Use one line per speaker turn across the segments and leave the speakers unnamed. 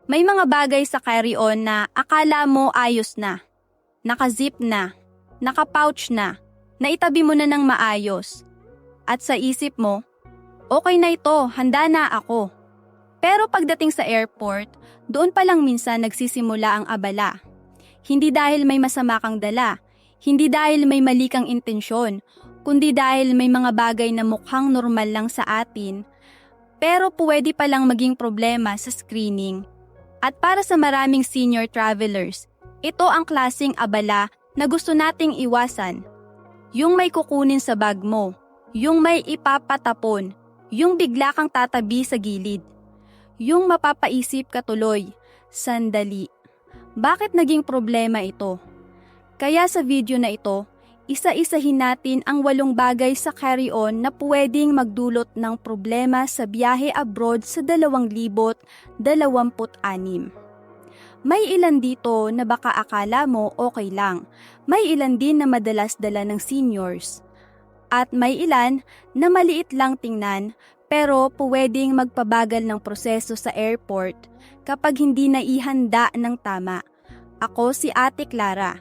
May mga bagay sa carry-on na akala mo ayos na, naka-zip na, naka-pouch na, naitabi mo na ng maayos. At sa isip mo, okay na ito, handa na ako. Pero pagdating sa airport, doon pa lang minsan nagsisimula ang abala. Hindi dahil may masama kang dala, hindi dahil may mali kang intensyon, kundi dahil may mga bagay na mukhang normal lang sa atin, pero pwede palang maging problema sa screening. At para sa maraming senior travelers, ito ang klaseng abala na gusto nating iwasan. Yung may kukunin sa bag mo, yung may ipapatapon, yung bigla kang tatabi sa gilid, yung mapapaisip ka tuloy, sandali, bakit naging problema ito? Kaya sa video na ito, isa-isahin natin ang 8 bagay sa carry-on na pwedeng magdulot ng problema sa biyahe abroad sa 2026. May ilan dito na baka akala mo okay lang, may ilan din na madalas dala ng seniors. At may ilan na maliit lang tingnan pero pwedeng magpabagal ng proseso sa airport kapag hindi naihanda ng tama. Ako si Ate Clara.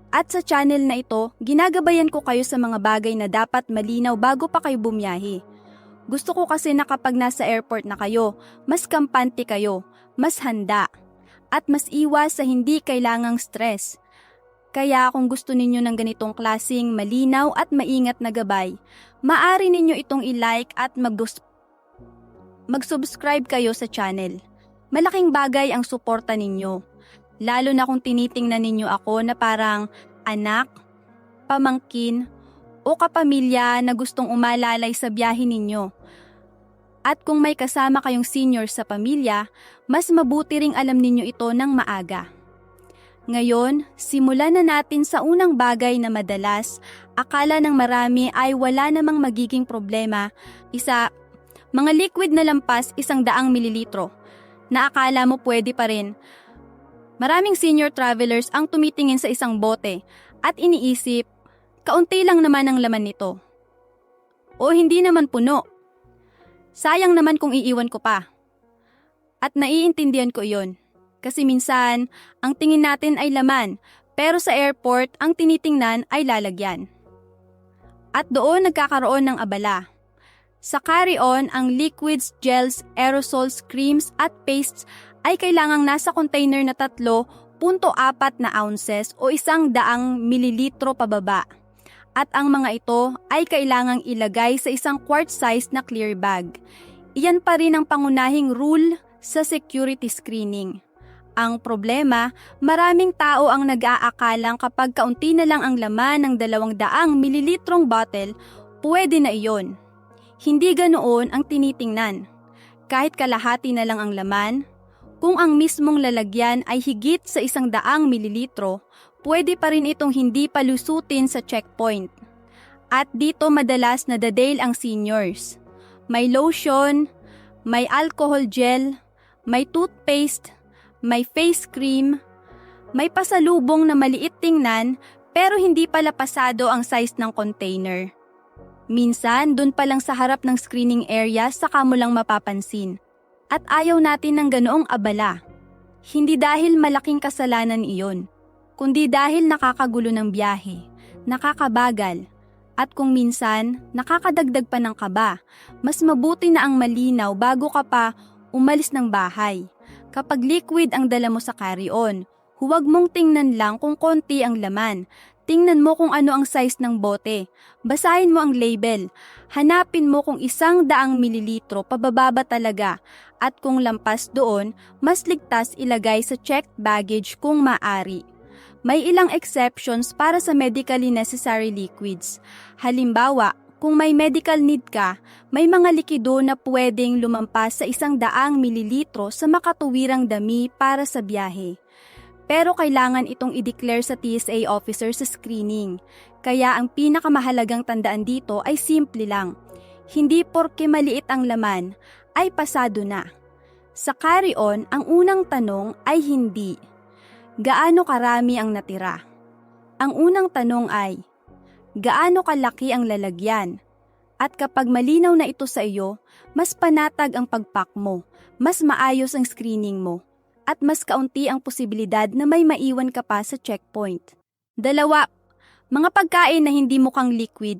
At sa channel na ito, ginagabayan ko kayo sa mga bagay na dapat malinaw bago pa kayo bumiyahe. Gusto ko kasi na kapag nasa airport na kayo, mas kampante kayo, mas handa, at mas iwas sa hindi kailangang stress. Kaya kung gusto ninyo ng ganitong klaseng malinaw at maingat na gabay, maaari ninyo itong i-like at mag-subscribe kayo sa channel. Malaking bagay ang suporta ninyo. Lalo na kung tinitingnan ninyo ako na parang anak, pamangkin, o kapamilya na gustong umalalay sa biyahe ninyo. At kung may kasama kayong senior sa pamilya, mas mabuti ring alam ninyo ito ng maaga. Ngayon, simulan na natin sa unang bagay na madalas, akala ng marami ay wala namang magiging problema, mga liquid na lampas 100 mililitro, na akala mo pwede pa rin. Maraming senior travelers ang tumitingin sa isang bote at iniisip, kaunti lang naman ang laman nito. O hindi naman puno. Sayang naman kung iiwan ko pa. At naiintindihan ko iyon. Kasi minsan, ang tingin natin ay laman, pero sa airport, ang tinitingnan ay lalagyan. At doon nagkakaroon ng abala. Sa carry-on, ang liquids, gels, aerosols, creams at pastes ay kailangang nasa container na 3.4 na ounces o 100 mililitro pababa. At ang mga ito ay kailangang ilagay sa isang quart size na clear bag. Iyan pa rin ang pangunahing rule sa security screening. Ang problema, maraming tao ang nag-aakalang kapag kaunti na lang ang laman ng 200 mililitrong bottle, pwede na iyon. Hindi ganoon ang tinitingnan. Kahit kalahati na lang ang laman, kung ang mismong lalagyan ay higit sa 100 mililitro, pwede pa rin itong hindi palusutin sa checkpoint. At dito madalas nadadale ang seniors. May lotion, may alcohol gel, may toothpaste, may face cream, may pasalubong na maliit tingnan pero hindi pala pasado ang size ng container. Minsan, dun pa lang sa harap ng screening area saka mo lang mapapansin. At ayaw natin ng ganoong abala. Hindi dahil malaking kasalanan iyon, kundi dahil nakakagulo ng biyahe, nakakabagal, at kung minsan, nakakadagdag pa ng kaba. Mas mabuti na ang malinaw bago ka pa umalis ng bahay. Kapag liquid ang dala mo sa carry-on, huwag mong tingnan lang kung konti ang laman. Tingnan mo kung ano ang size ng bote. Basahin mo ang label. Hanapin mo kung 100 mililitro pababa ba talaga. At kung lampas doon, mas ligtas ilagay sa checked baggage kung maaari. May ilang exceptions para sa medically necessary liquids. Halimbawa, kung may medical need ka, may mga likido na pwedeng lumampas sa 100 mililitro sa makatuwirang dami para sa biyahe. Pero kailangan itong i-declare sa TSA officer sa screening. Kaya ang pinakamahalagang tandaan dito ay simple lang. Hindi porke maliit ang laman, ay pasado na. Sa carry-on, ang unang tanong ay hindi. Gaano karami ang natira? Ang unang tanong ay, gaano kalaki ang lalagyan? At kapag malinaw na ito sa iyo, mas panatag ang pagpack mo, mas maayos ang screening mo. at mas kaunti ang posibilidad na may maiwan ka pa sa checkpoint. 2, mga pagkain na hindi mukhang liquid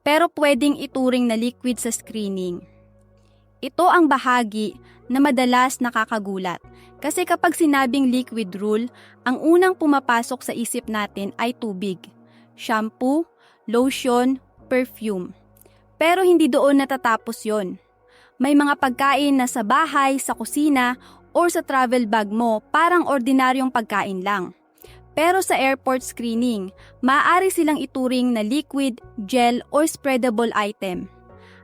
pero pwedeng ituring na liquid sa screening. Ito ang bahagi na madalas nakakagulat kasi kapag sinabing liquid rule, ang unang pumapasok sa isip natin ay tubig, shampoo, lotion, perfume. Pero hindi doon natatapos yon. May mga pagkain na sa bahay, sa kusina, or sa travel bag mo parang ordinaryong pagkain lang. Pero sa airport screening, maaari silang ituring na liquid, gel, or spreadable item.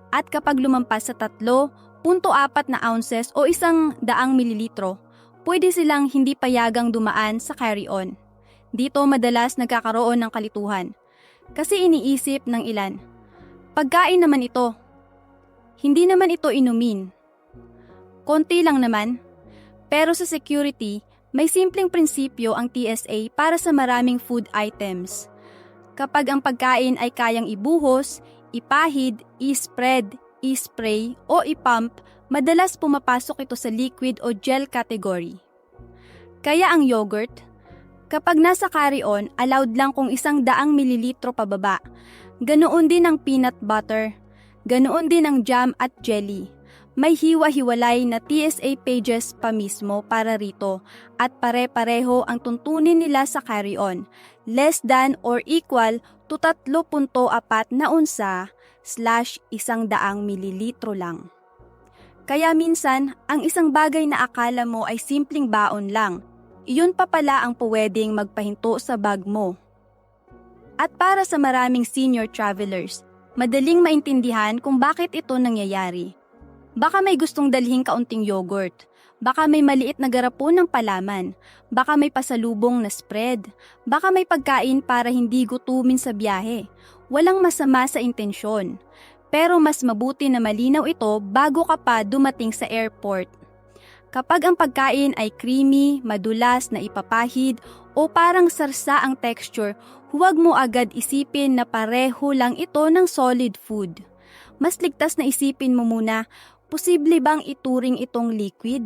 At kapag lumampas sa 3.4 na ounces o 100 mililitro, pwede silang hindi payagang dumaan sa carry-on. Dito madalas nagkakaroon ng kalituhan. Kasi iniisip ng ilan, pagkain naman ito. Hindi naman ito inumin. Konti lang naman. Pero sa security, may simpleng prinsipyo ang TSA para sa maraming food items. Kapag ang pagkain ay kayang ibuhos, ipahid, i-spread, i-spray o ipump, madalas pumapasok ito sa liquid o gel category. Kaya ang yogurt, kapag nasa carry-on, allowed lang kung 100 mililitro pababa. Ganoon din ang peanut butter. Ganoon din ang jam at jelly. May hiwa-hiwalay na TSA pages pa mismo para rito at pare-pareho ang tuntunin nila sa carry-on, less than or equal to 3.4 na unsa / 100 mililitro lang. Kaya minsan, ang isang bagay na akala mo ay simpleng baon lang, iyon pa pala ang pwedeng magpahinto sa bag mo. At para sa maraming senior travelers, madaling maintindihan kung bakit ito nangyayari. Baka may gustong dalhin kaunting yogurt, baka may maliit na garapon ng palaman, baka may pasalubong na spread, baka may pagkain para hindi gutumin sa biyahe. Walang masama sa intensyon, pero mas mabuti na malinaw ito bago ka pa dumating sa airport. Kapag ang pagkain ay creamy, madulas na ipapahid o parang sarsa ang texture, huwag mo agad isipin na pareho lang ito ng solid food. Mas ligtas na isipin mo muna, posible bang ituring itong liquid?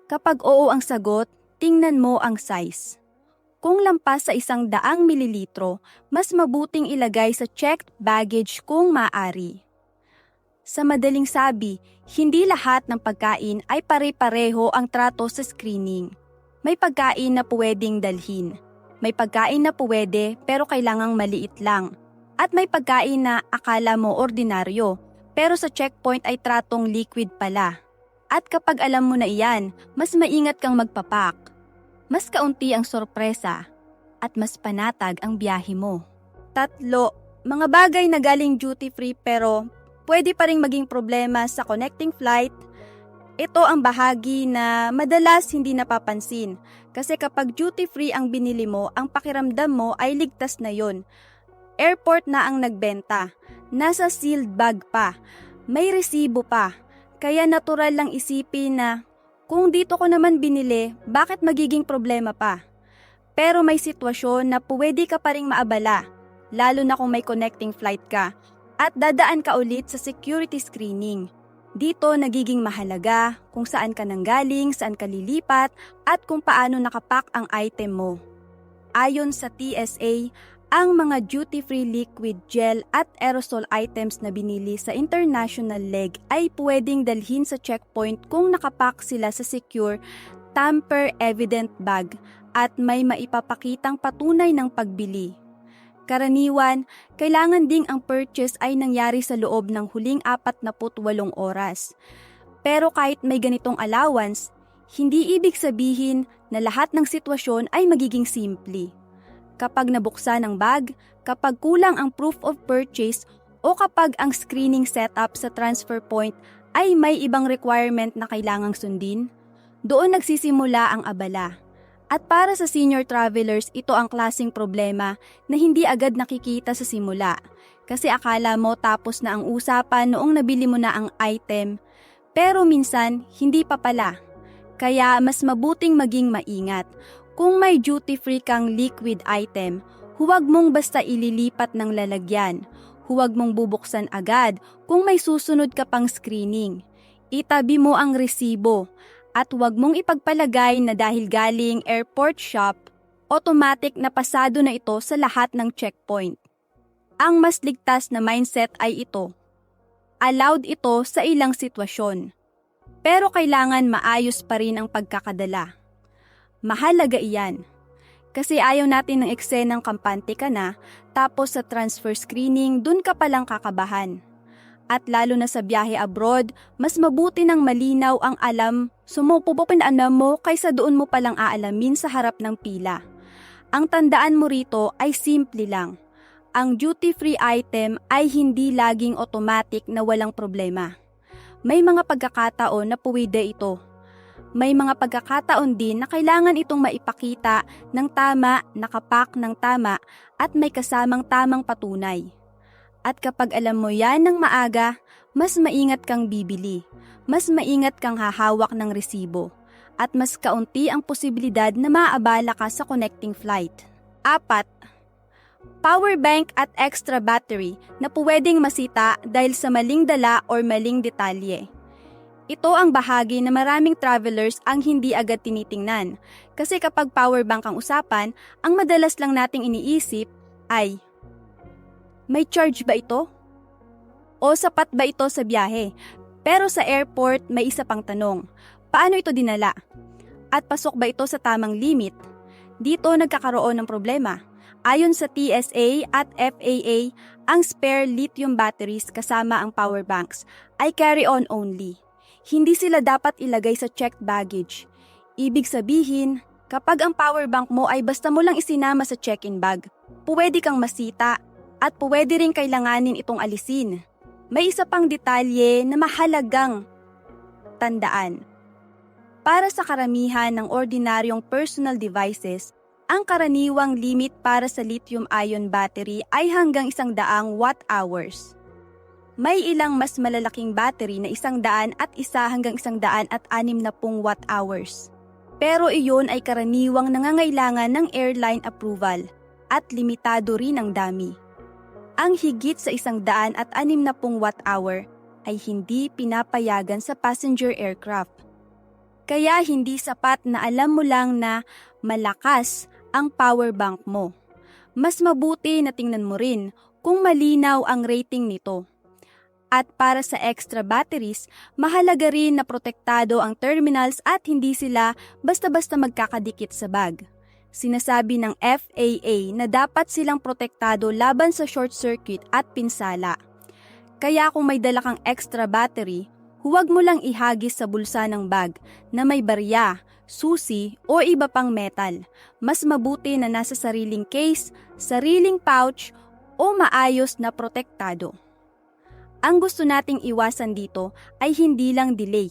Kapag oo ang sagot, tingnan mo ang size. Kung lampas sa 100 mililitro, mas mabuting ilagay sa checked baggage kung maaari. Sa madaling sabi, hindi lahat ng pagkain ay pare-pareho ang trato sa screening. May pagkain na pwedeng dalhin. May pagkain na pwede pero kailangang maliit lang. At may pagkain na akala mo ordinaryo, pero sa checkpoint ay tratong liquid pala. At kapag alam mo na iyan, mas maingat kang magpapak. Mas kaunti ang sorpresa at mas panatag ang biyahe mo. 3, mga bagay na galing duty free pero pwede pa ring maging problema sa connecting flight. Ito ang bahagi na madalas hindi napapansin kasi kapag duty free ang binili mo, ang pakiramdam mo ay ligtas na yon. Airport na ang nagbenta, nasa sealed bag pa, may resibo pa, kaya natural lang isipin na kung dito ko naman binili, bakit magiging problema pa? Pero may sitwasyon na pwede ka pa ring maabala, lalo na kung may connecting flight ka, at dadaan ka ulit sa security screening. Dito nagiging mahalaga kung saan ka nanggaling, saan ka lilipat, at kung paano nakapack ang item mo. Ayon sa TSA, ang mga duty-free liquid gel at aerosol items na binili sa international leg ay pwedeng dalhin sa checkpoint kung nakapack sila sa secure, tamper-evident bag at may maipapakitang patunay ng pagbili. Karaniwan, kailangan ding ang purchase ay nangyari sa loob ng huling 48 oras. Pero kahit may ganitong allowance, hindi ibig sabihin na lahat ng sitwasyon ay magiging simple. Kapag nabuksan ang bag, kapag kulang ang proof of purchase o kapag ang screening setup sa transfer point ay may ibang requirement na kailangang sundin, doon nagsisimula ang abala. At para sa senior travelers, ito ang klaseng problema na hindi agad nakikita sa simula. Kasi akala mo tapos na ang usapan noong nabili mo na ang item, pero minsan hindi pa pala. Kaya mas mabuting maging maingat. Kung may duty-free kang liquid item, huwag mong basta ililipat ng lalagyan. Huwag mong bubuksan agad kung may susunod ka pang screening. Itabi mo ang resibo At huwag mong ipagpalagay na dahil galing airport shop, automatic na pasado na ito sa lahat ng checkpoint. Ang mas ligtas na mindset ay ito. Allowed ito sa ilang sitwasyon. Pero kailangan maayos pa rin ang pagkakadala. Mahalaga iyan. Kasi ayaw natin ng eksenang kampante ka na, tapos sa transfer screening dun ka palang kakabahan. At lalo na sa biyahe abroad, mas mabuti ng malinaw ang alam, sumupubok na mo kaysa doon mo palang aalamin sa harap ng pila. Ang tandaan mo rito ay simple lang. Ang duty-free item ay hindi laging automatic na walang problema. May mga pagkakataon na puwede ito. May mga pagkakataon din na kailangan itong maipakita ng tama, nakapak ng tama at may kasamang tamang patunay. At kapag alam mo yan ng maaga, mas maingat kang bibili, mas maingat kang hahawak ng resibo, at mas kaunti ang posibilidad na maaabala ka sa connecting flight. 4. Power bank at extra battery na pwedeng masita dahil sa maling dala or maling detalye. Ito ang bahagi na maraming travelers ang hindi agad tinitingnan. Kasi kapag power bank ang usapan, ang madalas lang nating iniisip ay, may charge ba ito? O sapat ba ito sa biyahe? Pero sa airport, may isa pang tanong. Paano ito dinala? At pasok ba ito sa tamang limit? Dito nagkakaroon ng problema. Ayon sa TSA at FAA, ang spare lithium batteries kasama ang power banks ay carry-on only. Hindi sila dapat ilagay sa checked baggage. Ibig sabihin, kapag ang power bank mo ay basta mo lang isinama sa check-in bag, pwede kang masita at pwede rin kailanganin itong alisin. May isa pang detalye na mahalagang tandaan. Para sa karamihan ng ordinaryong personal devices, ang karaniwang limit para sa lithium-ion battery ay hanggang 100 watt-hours. May ilang mas malalaking battery na 100 at isa hanggang 160 watt-hours. Pero iyon ay karaniwang nangangailangan ng airline approval at limitado rin ang dami. Ang higit sa 160 watt-hour ay hindi pinapayagan sa passenger aircraft. Kaya hindi sapat na alam mo lang na malakas ang power bank mo. Mas mabuti na tingnan mo rin kung malinaw ang rating nito. At para sa extra batteries, mahalaga rin na protektado ang terminals at hindi sila basta-basta magkakadikit sa bag. Sinasabi ng FAA na dapat silang protektado laban sa short circuit at pinsala. Kaya kung may dala kang extra battery, huwag mo lang ihagis sa bulsa ng bag na may barya, susi o iba pang metal. Mas mabuti na nasa sariling case, sariling pouch o maayos na protektado. Ang gusto nating iwasan dito ay hindi lang delay.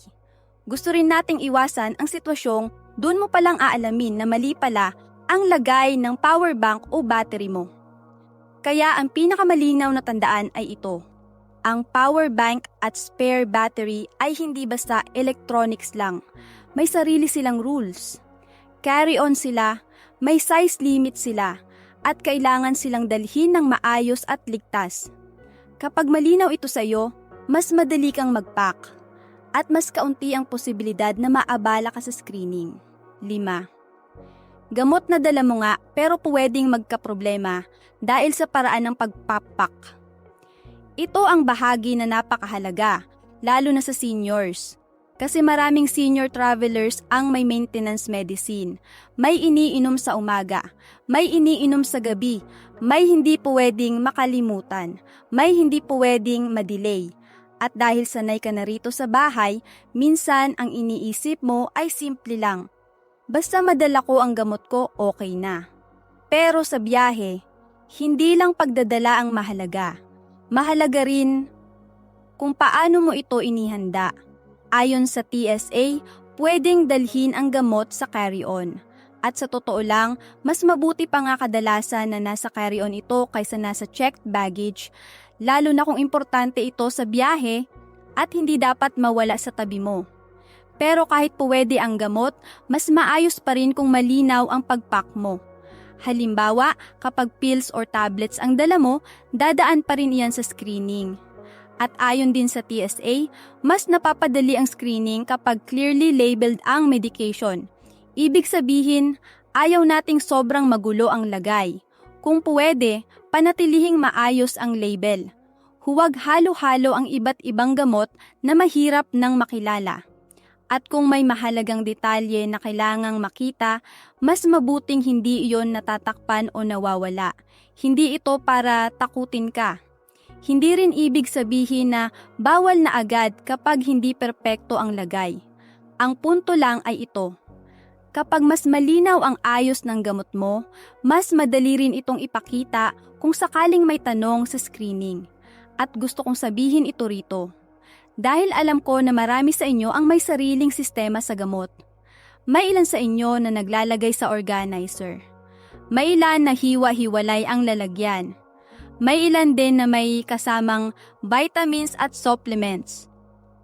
Gusto rin nating iwasan ang sitwasyong doon mo palang aalamin na mali pala ang lagay ng power bank o battery mo. Kaya ang pinakamalinaw na tandaan ay ito. Ang power bank at spare battery ay hindi basta electronics lang. May sarili silang rules. Carry-on sila, may size limit sila, at kailangan silang dalhin ng maayos at ligtas. Kapag malinaw ito sa iyo, mas madali kang mag-pack at mas kaunti ang posibilidad na maabala ka sa screening. 5. Gamot na dala mo nga pero pwedeng magkaproblema dahil sa paraan ng pagpapak. Ito ang bahagi na napakahalaga, lalo na sa seniors. Kasi maraming senior travelers ang may maintenance medicine. May iniinom sa umaga, may iniinom sa gabi, may hindi pwedeng makalimutan, may hindi pwedeng madelay. At dahil sanay ka na rito sa bahay, minsan ang iniisip mo ay simple lang. Basta madala ko ang gamot ko, okay na. Pero sa biyahe, hindi lang pagdadala ang mahalaga. Mahalaga rin kung paano mo ito inihanda. Ayon sa TSA, pwedeng dalhin ang gamot sa carry-on. At sa totoo lang, mas mabuti pa nga kadalasan na nasa carry-on ito kaysa nasa checked baggage, lalo na kung importante ito sa biyahe at hindi dapat mawala sa tabi mo. Pero kahit pwede ang gamot, mas maayos pa rin kung malinaw ang pagpack mo. Halimbawa, kapag pills or tablets ang dala mo, dadaan pa rin iyan sa screening. At ayon din sa TSA, mas napapadali ang screening kapag clearly labeled ang medication. Ibig sabihin, ayaw nating sobrang magulo ang lagay. Kung pwede, panatilihing maayos ang label. Huwag halo-halo ang iba't ibang gamot na mahirap nang makilala. At kung may mahalagang detalye na kailangang makita, mas mabuting hindi iyon natatakpan o nawawala. Hindi ito para takutin ka. Hindi rin ibig sabihin na bawal na agad kapag hindi perpekto ang lagay. Ang punto lang ay ito. Kapag mas malinaw ang ayos ng gamot mo, mas madali rin itong ipakita kung sakaling may tanong sa screening. At gusto kong sabihin ito rito. Dahil alam ko na marami sa inyo ang may sariling sistema sa gamot. May ilan sa inyo na naglalagay sa organizer. May ilan na hiwa-hiwalay ang lalagyan. May ilan din na may kasamang vitamins at supplements.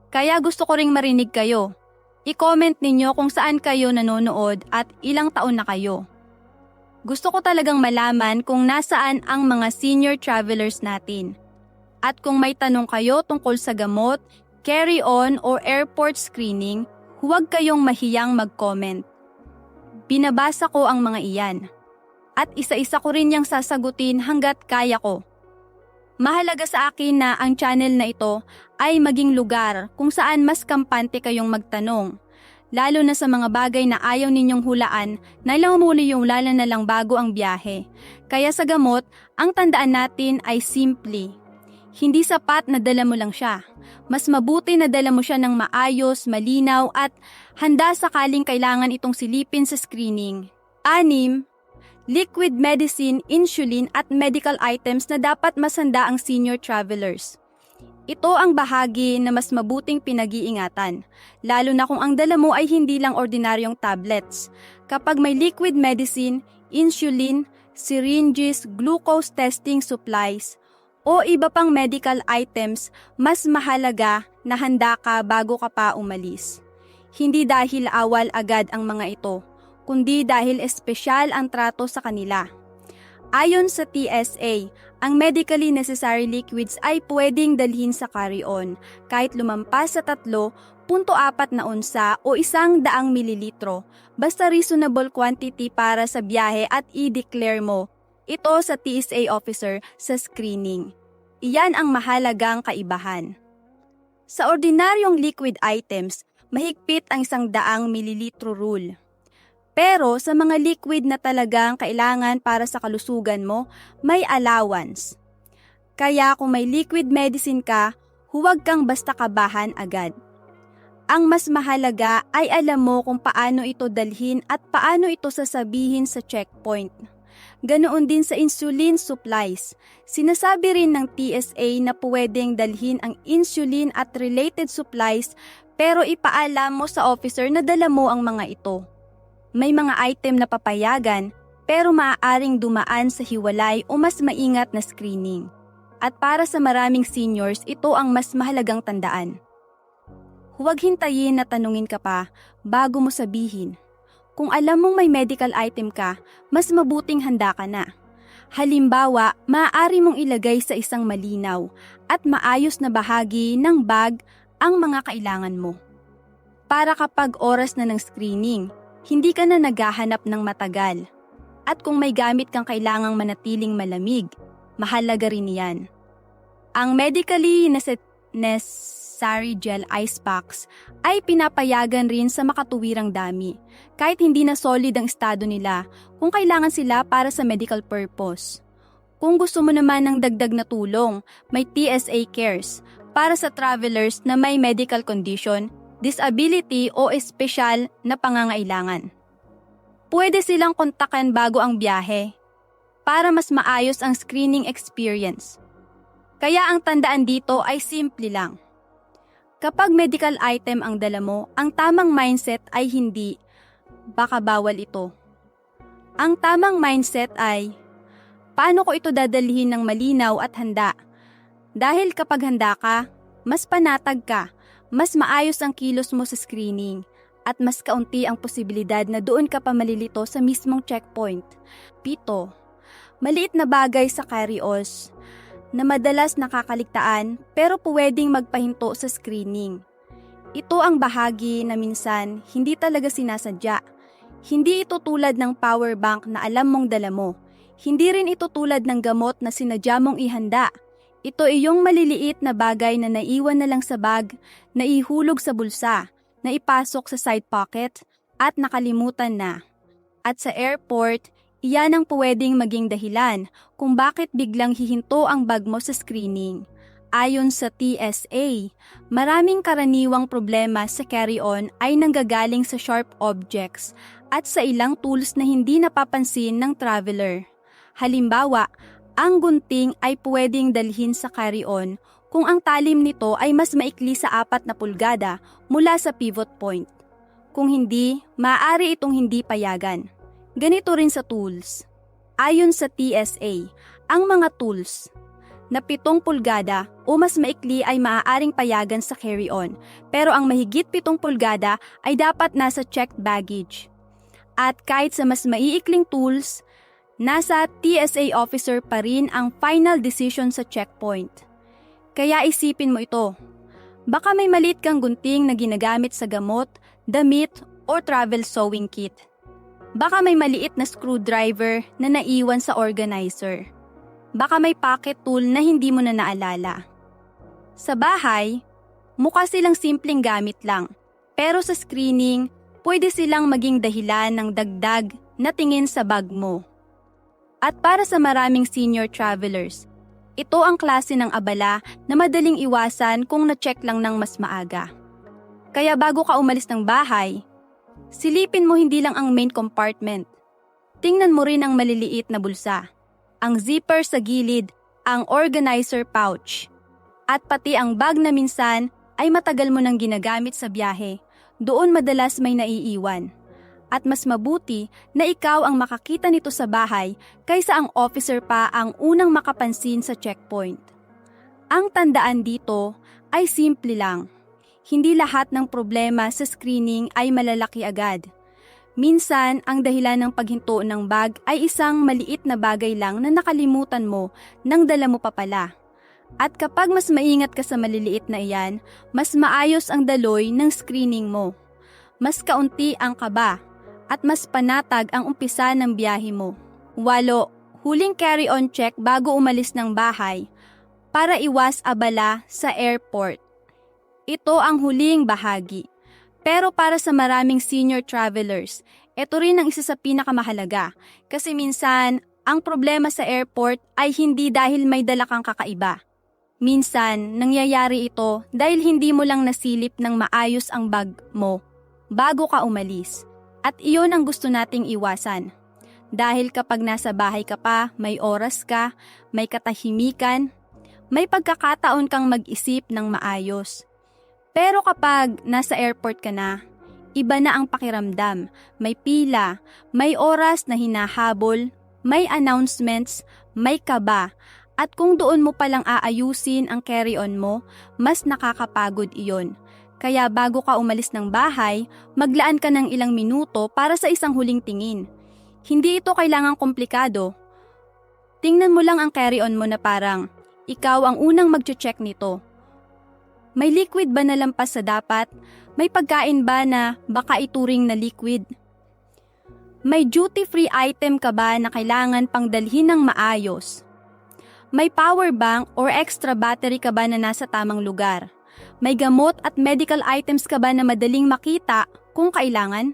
Kaya gusto ko ring marinig kayo. I-comment ninyo kung saan kayo nanonood at ilang taon na kayo. Gusto ko talagang malaman kung nasaan ang mga senior travelers natin. At kung may tanong kayo tungkol sa gamot, carry-on o airport screening, huwag kayong mahiyang mag-comment. Binabasa ko ang mga iyan. At isa-isa ko rin yang sasagutin hanggat kaya ko. Mahalaga sa akin na ang channel na ito ay maging lugar kung saan mas kampante kayong magtanong. Lalo na sa mga bagay na ayaw ninyong hulaan na ilang muli yung lala na lang bago ang biyahe. Kaya sa gamot, ang tandaan natin ay simple. Hindi sapat na dala mo lang siya. Mas mabuti na dala mo siya ng maayos, malinaw at handa sakaling kailangan itong silipin sa screening. 6. Liquid medicine, insulin at medical items na dapat masanda ang senior travelers. Ito ang bahagi na mas mabuting pinag-iingatan, lalo na kung ang dala mo ay hindi lang ordinaryong tablets. Kapag may liquid medicine, insulin, syringes, glucose testing supplies, o iba pang medical items, mas mahalaga na handa ka bago ka pa umalis. Hindi dahil awal agad ang mga ito, kundi dahil espesyal ang trato sa kanila. Ayon sa TSA, ang medically necessary liquids ay pwedeng dalhin sa carry-on kahit lumampas sa 3.4 na onsa o 100 mililitro, basta reasonable quantity para sa biyahe at i-declare mo ito sa TSA officer sa screening. Iyan ang mahalagang kaibahan. Sa ordinaryong liquid items, mahigpit ang 100 mililitro rule. Pero sa mga liquid na talagang kailangan para sa kalusugan mo, may allowance. Kaya kung may liquid medicine ka, huwag kang basta kabahan agad. Ang mas mahalaga ay alam mo kung paano ito dalhin at paano ito sasabihin sa checkpoint. Ganoon din sa insulin supplies. Sinasabi rin ng TSA na pwedeng dalhin ang insulin at related supplies pero ipaalam mo sa officer na dala mo ang mga ito. May mga item na papayagan pero maaaring dumaan sa hiwalay o mas maingat na screening. At para sa maraming seniors, ito ang mas mahalagang tandaan. Huwag hintayin na tanungin ka pa bago mo sabihin. Kung alam mong may medical item ka, mas mabuting handa ka na. Halimbawa, maaari mong ilagay sa isang malinaw at maayos na bahagi ng bag ang mga kailangan mo. Para kapag oras na ng screening, hindi ka na naghahanap ng matagal. At kung may gamit kang kailangang manatiling malamig, mahalaga rin yan. Ang medically necessary gel ice packs ay pinapayagan rin sa makatuwirang dami, kahit hindi na solid ang estado nila kung kailangan sila para sa medical purpose. Kung gusto mo naman ng dagdag na tulong, may TSA Cares para sa travelers na may medical condition, disability o espesyal na pangangailangan. Pwede silang kontakan bago ang biyahe para mas maayos ang screening experience. Kaya ang tandaan dito ay simple lang. Kapag medical item ang dala mo, ang tamang mindset ay hindi, baka bawal ito. Ang tamang mindset ay, paano ko ito dadalhin ng malinaw at handa? Dahil kapag handa ka, mas panatag ka, mas maayos ang kilos mo sa screening, at mas kaunti ang posibilidad na doon ka pa malilito sa mismong checkpoint. 7. Maliit na bagay sa carry-ons na madalas nakakaligtaan pero pwedeng magpahinto sa screening. Ito ang bahagi na minsan hindi talaga sinasadya. Hindi ito tulad ng power bank na alam mong dala mo. Hindi rin ito tulad ng gamot na sinadya mong ihanda. Ito ay yung maliliit na bagay na naiwan na lang sa bag, naihulog sa bulsa, naipasok sa side pocket, at nakalimutan na. At sa airport, iyan ang pwedeng maging dahilan kung bakit biglang hihinto ang bag mo sa screening. Ayon sa TSA, maraming karaniwang problema sa carry-on ay nanggagaling sa sharp objects at sa ilang tools na hindi napapansin ng traveler. Halimbawa, ang gunting ay pwedeng dalhin sa carry-on kung ang talim nito ay mas maikli sa 4 na pulgada mula sa pivot point. Kung hindi, maaari itong hindi payagan. Ganito rin sa tools. Ayon sa TSA, ang mga tools na 7 pulgada o mas maikli ay maaaring payagan sa carry-on, pero ang mahigit 7 pulgada ay dapat nasa checked baggage. At kahit sa mas maiikling tools, nasa TSA officer pa rin ang final decision sa checkpoint. Kaya isipin mo ito. Baka may maliit kang gunting na ginagamit sa gamot, damit, or travel sewing kit. Baka may maliit na screwdriver na naiwan sa organizer. Baka may pocket tool na hindi mo na naalala. Sa bahay, mukha silang simpleng gamit lang. Pero sa screening, pwede silang maging dahilan ng dagdag na tingin sa bag mo. At para sa maraming senior travelers, ito ang klase ng abala na madaling iwasan kung na-check lang ng mas maaga. Kaya bago ka umalis ng bahay, silipin mo hindi lang ang main compartment. Tingnan mo rin ang maliliit na bulsa, ang zipper sa gilid, ang organizer pouch, at pati ang bag na minsan ay matagal mo nang ginagamit sa biyahe. Doon madalas may naiiwan. At mas mabuti na ikaw ang makakita nito sa bahay kaysa ang officer pa ang unang makapansin sa checkpoint. Ang tandaan dito ay simple lang. Hindi lahat ng problema sa screening ay malalaki agad. Minsan, ang dahilan ng paghinto ng bag ay isang maliit na bagay lang na nakalimutan mo nang dala mo pa pala. At kapag mas maingat ka sa maliliit na iyan, mas maayos ang daloy ng screening mo. Mas kaunti ang kaba at mas panatag ang umpisa ng biyahe mo. 8. Huling carry-on check bago umalis ng bahay para iwas abala sa airport. Ito ang huling bahagi. Pero para sa maraming senior travelers, ito rin ang isa sa pinakamahalaga kasi minsan ang problema sa airport ay hindi dahil may dala kang kakaiba. Minsan, nangyayari ito dahil hindi mo lang nasilip ng maayos ang bag mo bago ka umalis. At iyon ang gusto nating iwasan. Dahil kapag nasa bahay ka pa, may oras ka, may katahimikan, may pagkakataon kang mag-isip ng maayos. Pero kapag nasa airport ka na, iba na ang pakiramdam. May pila, may oras na hinahabol, may announcements, may kaba. At kung doon mo palang aayusin ang carry-on mo, mas nakakapagod iyon. Kaya bago ka umalis ng bahay, maglaan ka ng ilang minuto para sa isang huling tingin. Hindi ito kailangang komplikado. Tingnan mo lang ang carry-on mo na parang, ikaw ang unang mag-check nito. May liquid ba na lampas sa dapat? May pagkain ba na baka ituring na liquid? May duty-free item ka ba na kailangan pang dalhin ng maayos? May power bank or extra battery ka ba na nasa tamang lugar? May gamot at medical items ka ba na madaling makita kung kailangan?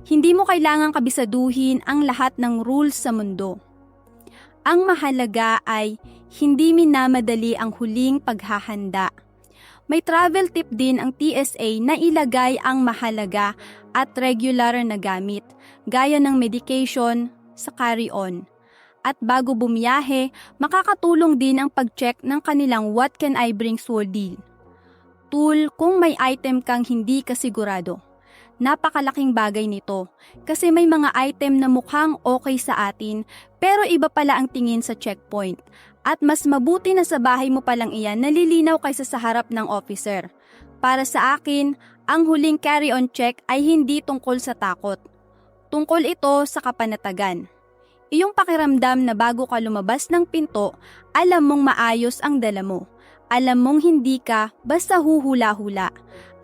Hindi mo kailangang kabisaduhin ang lahat ng rules sa mundo. Ang mahalaga ay hindi minamadali ang huling paghahanda. May travel tip din ang TSA na ilagay ang mahalaga at regular na gamit, gaya ng medication sa carry-on. At bago bumiyahe, makakatulong din ang pag-check ng kanilang What Can I Bring deal. Tool kung may item kang hindi kasigurado. Napakalaking bagay nito kasi may mga item na mukhang okay sa atin pero iba pala ang tingin sa checkpoint. At mas mabuti na sa bahay mo palang iyan nalilinaw kaysa sa harap ng officer. Para sa akin, ang huling carry-on check ay hindi tungkol sa takot. Tungkol ito sa kapanatagan. Iyong pakiramdam na bago ka lumabas ng pinto, alam mong maayos ang dala mo. Alam mong hindi ka basta huhula-hula.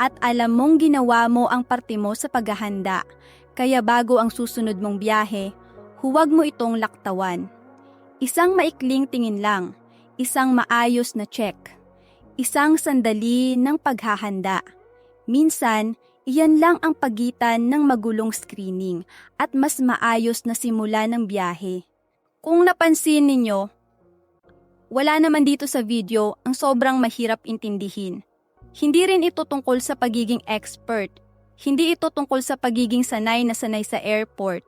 At alam mong ginawa mo ang parte mo sa paghahanda. Kaya bago ang susunod mong biyahe, huwag mo itong laktawan. Isang maikling tingin lang, isang maayos na check, isang sandali ng paghahanda. Minsan, iyan lang ang pagitan ng magulong screening at mas maayos na simula ng biyahe. Kung napansin ninyo, wala naman dito sa video ang sobrang mahirap intindihin. Hindi rin ito tungkol sa pagiging expert. Hindi ito tungkol sa pagiging sanay na sanay sa airport.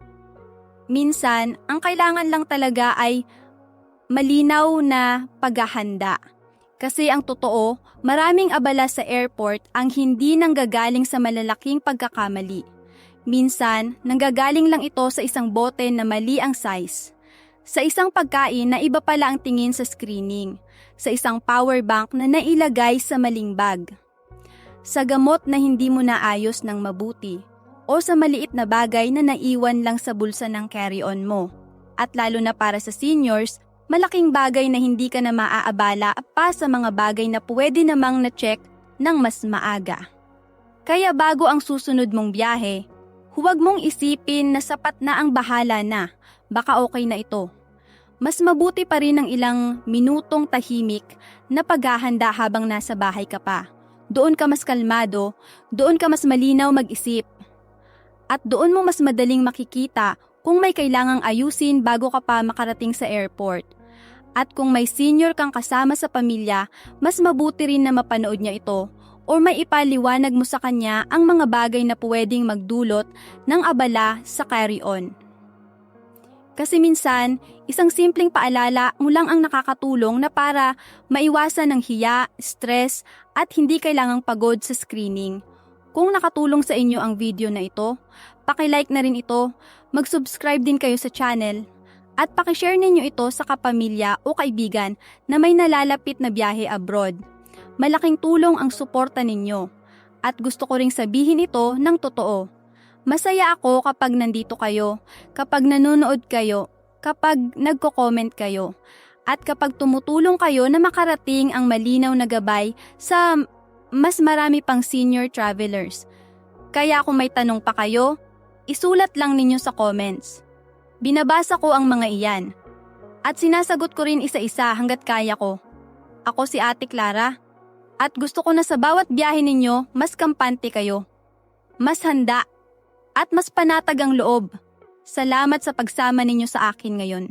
Minsan, ang kailangan lang talaga ay malinaw na paghahanda. Kasi ang totoo, maraming abala sa airport ang hindi nanggagaling sa malalaking pagkakamali. Minsan, nanggagaling lang ito sa isang bote na mali ang size. Sa isang pagkain na iba pala ang tingin sa screening. Sa isang power bank na nailagay sa maling bag. Sa gamot na hindi mo naayos ng mabuti. O sa maliit na bagay na naiwan lang sa bulsa ng carry-on mo. At lalo na para sa seniors, malaking bagay na hindi ka na maaabala pa sa mga bagay na pwede namang na-check ng mas maaga. Kaya bago ang susunod mong biyahe, huwag mong isipin na sapat na ang bahala na, baka okay na ito. Mas mabuti pa rin ang ilang minutong tahimik na paghahanda habang nasa bahay ka pa. Doon ka mas kalmado, doon ka mas malinaw mag-isip. At doon mo mas madaling makikita kung may kailangang ayusin bago ka pa makarating sa airport. At kung may senior kang kasama sa pamilya, mas mabuti rin na mapanood niya ito o may ipaliwanag mo sa kanya ang mga bagay na pwedeng magdulot ng abala sa carry-on. Kasi minsan, isang simpleng paalala mo lang ang nakakatulong na para maiwasan ng hiya, stress at hindi kailangang pagod sa screening. Kung nakatulong sa inyo ang video na ito, paki-like na rin ito, mag-subscribe din kayo sa channel, at paki-share ninyo ito sa kapamilya o kaibigan na may nalalapit na biyahe abroad. Malaking tulong ang suporta ninyo, at gusto ko ring sabihin ito ng totoo. Masaya ako kapag nandito kayo, kapag nanonood kayo, kapag nagko-comment kayo, at kapag tumutulong kayo na makarating ang malinaw na gabay sa mas marami pang senior travelers. Kaya kung may tanong pa kayo, isulat lang ninyo sa comments. Binabasa ko ang mga iyan. At sinasagot ko rin isa-isa hanggat kaya ko. Ako si Ate Clara. At gusto ko na sa bawat biyahe ninyo, mas kampante kayo. Mas handa. At mas panatag ang loob. Salamat sa pagsama ninyo sa akin ngayon.